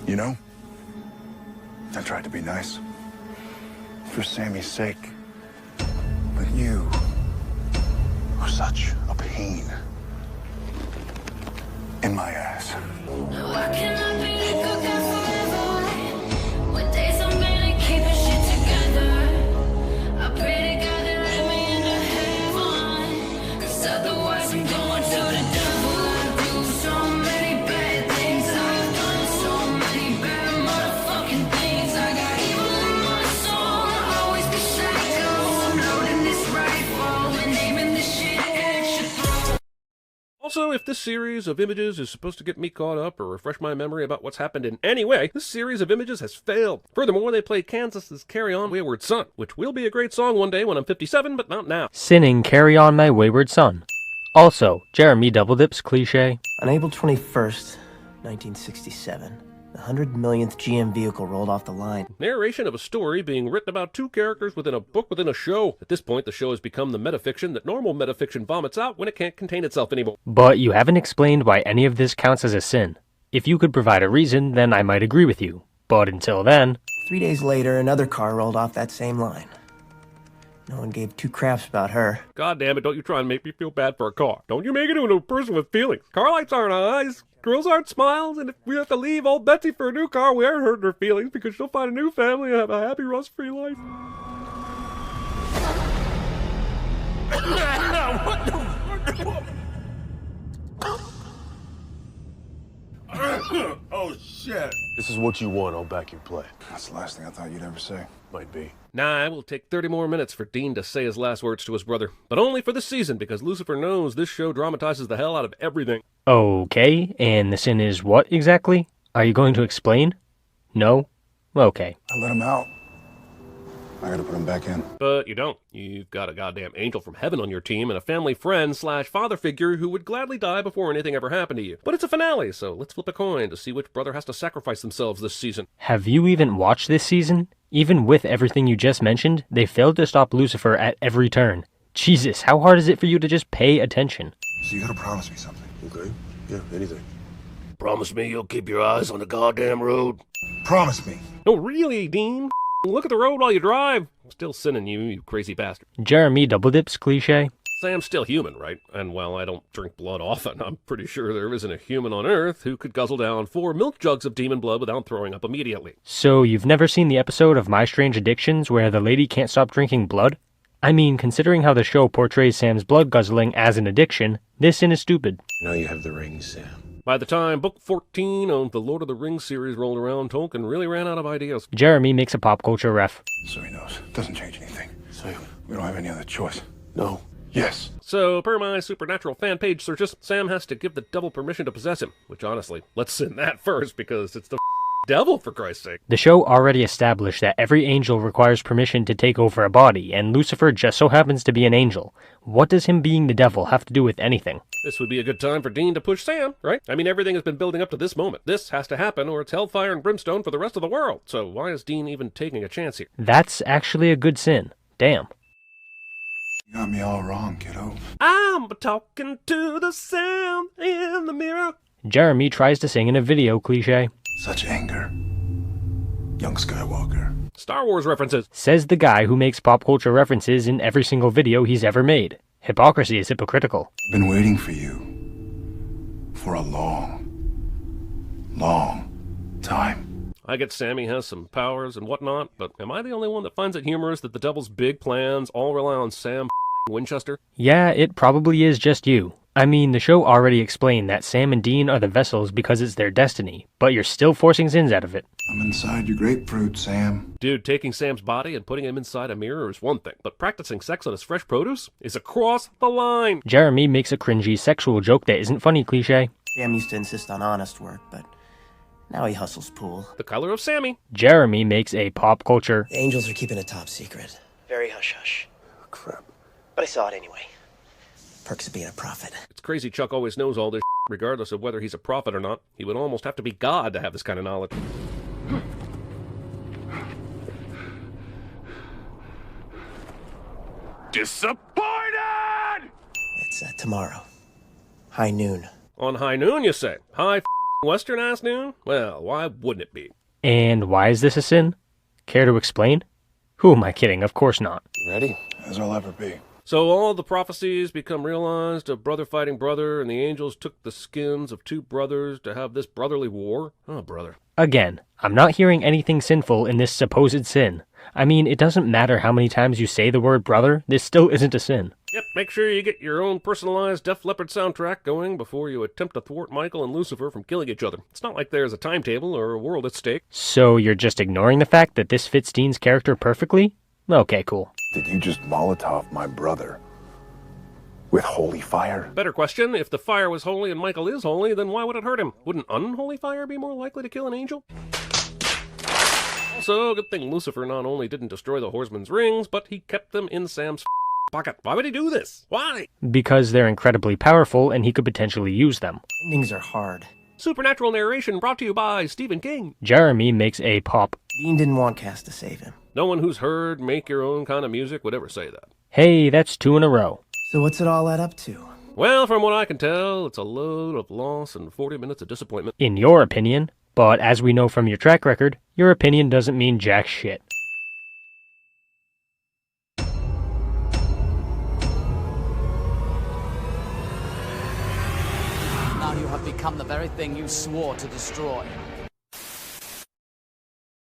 You know, I tried to be nice. For Sammy's sake. But you are such a pain in my ass. Why can't I be a good guy forever? What days I'm really keeping shit together. I pray to God that let me into heaven, 'cause otherwise I'm going to the devil. I do so many bad things. I've done so many bad motherfucking things. I got evil in my soul. I'll always be psycho. I'm loading this rifle and aiming this shit at your throat. Also, if this series of images is supposed to get me caught up or refresh my memory about what's happened in any way, this series of images has failed. Furthermore, they play Kansas's Carry On Wayward Son, which will be a great song one day when I'm 57, but not now. Sinning Carry On My Wayward Son. Also, Jeremy Double Dips cliche. On April 21st, 1967, the 100 millionth GM vehicle rolled off the line. Narration of a story being written about two characters within a book within a show. At this point, the show has become the metafiction that normal metafiction vomits out when it can't contain itself anymore. But you haven't explained why any of this counts as a sin. If you could provide a reason, then I might agree with you. But until then... 3 days later, another car rolled off that same line. No one gave two craps about her. God damn it, don't you try and make me feel bad for a car. Don't you make it into a person with feelings. Car lights aren't eyes. Girls aren't smiles, and if we have to leave old Betsy for a new car, we aren't hurting her feelings because she'll find a new family and have a happy, rust-free life. Oh, shit. This is what you want, I'll back your play. That's the last thing I thought you'd ever say. Might be. Nah, it will take 30 more minutes for Dean to say his last words to his brother. But only for this season, because Lucifer knows this show dramatizes the hell out of everything. Okay, and the sin is what exactly? Are you going to explain? No? Okay. I let him out. I gotta put him back in. But you don't. You've got a goddamn angel from heaven on your team and a family friend / father figure who would gladly die before anything ever happened to you. But it's a finale, so let's flip a coin to see which brother has to sacrifice themselves this season. Have you even watched this season? Even with everything you just mentioned, they failed to stop Lucifer at every turn. Jesus, how hard is it for you to just pay attention? So you gotta promise me something. Okay? Yeah, anything. Promise me you'll keep your eyes on the goddamn road. Promise me. No, really, Dean? Look at the road while you drive. I'm still sinning you, you crazy bastard. Jeremy Double Dips cliche. Sam's still human, right? And while I don't drink blood often, I'm pretty sure there isn't a human on Earth who could guzzle down 4 milk jugs of demon blood without throwing up immediately. So you've never seen the episode of My Strange Addictions where the lady can't stop drinking blood? I mean, considering how the show portrays Sam's blood guzzling as an addiction, this sin is stupid. Now you have the rings, Sam. By the time book 14 of the Lord of the Rings series rolled around, Tolkien really ran out of ideas. Jeremy makes a pop culture ref. So he knows. Doesn't change anything. Sam. We don't have any other choice. No. Yes. So, per my supernatural fan page searches, Sam has to give the devil permission to possess him. Which, honestly, let's sin that first, because it's the devil, for Christ's sake. The show already established that every angel requires permission to take over a body, and Lucifer just so happens to be an angel. What does him being the devil have to do with anything? This would be a good time for Dean to push Sam, right? I mean, everything has been building up to this moment. This has to happen, or it's hellfire and brimstone for the rest of the world. So why is Dean even taking a chance here? That's actually a good sin. Damn. You got me all wrong, kiddo. I'm talking to the Sam in the mirror. Jeremy tries to sing in a video cliche. Such anger. Young Skywalker. Star Wars references. Says the guy who makes pop culture references in every single video he's ever made. Hypocrisy is hypocritical. I've been waiting for you. For a long, long time. I get Sammy has some powers and whatnot, but am I the only one that finds it humorous that the devil's big plans all rely on Sam Winchester? Yeah, it probably is just you. I mean, the show already explained that Sam and Dean are the vessels because it's their destiny, but you're still forcing sins out of it. I'm inside your grapefruit, Sam. Dude, taking Sam's body and putting him inside a mirror is one thing, but practicing sex on his fresh produce is across the line. Jeremy makes a cringy sexual joke that isn't funny cliche. Sam used to insist on honest work, but now he hustles pool. The color of Sammy. Jeremy makes a pop culture. The angels are keeping it top secret. Very hush-hush. Crap. But I saw it anyway. Perks of being a prophet. It's crazy Chuck always knows all this regardless of whether he's a prophet or not. He would almost have to be God to have this kind of knowledge. Disappointed! It's tomorrow. High noon. On high noon, you say? High Western-ass noon? Well, why wouldn't it be? And why is this a sin? Care to explain? Who am I kidding? Of course not. Ready? As I'll ever be. So all the prophecies become realized of brother fighting brother, and the angels took the skins of two brothers to have this brotherly war? Oh, brother. Again, I'm not hearing anything sinful in this supposed sin. I mean, it doesn't matter how many times you say the word brother, this still isn't a sin. Yep, make sure you get your own personalized Def Leppard soundtrack going before you attempt to thwart Michael and Lucifer from killing each other. It's not like there's a timetable or a world at stake. So you're just ignoring the fact that this fits Dean's character perfectly? Okay, cool. Did you just Molotov my brother? With holy fire? Better question, if the fire was holy and Michael is holy, then why would it hurt him? Wouldn't unholy fire be more likely to kill an angel? Also, good thing Lucifer not only didn't destroy the horseman's rings, but he kept them in Sam's pocket. Why would he do this? Why? Because they're incredibly powerful and he could potentially use them. Endings are hard. Supernatural narration brought to you by Stephen King. Jeremy makes a pop. Dean didn't want Cass to save him. No one who's heard make your own kind of music would ever say that. Hey, that's 2 in a row. So what's it all add up to? Well, from what I can tell, it's a load of loss and 40 minutes of disappointment. In your opinion, but as we know from your track record, your opinion doesn't mean jack shit. Now you have become the very thing you swore to destroy.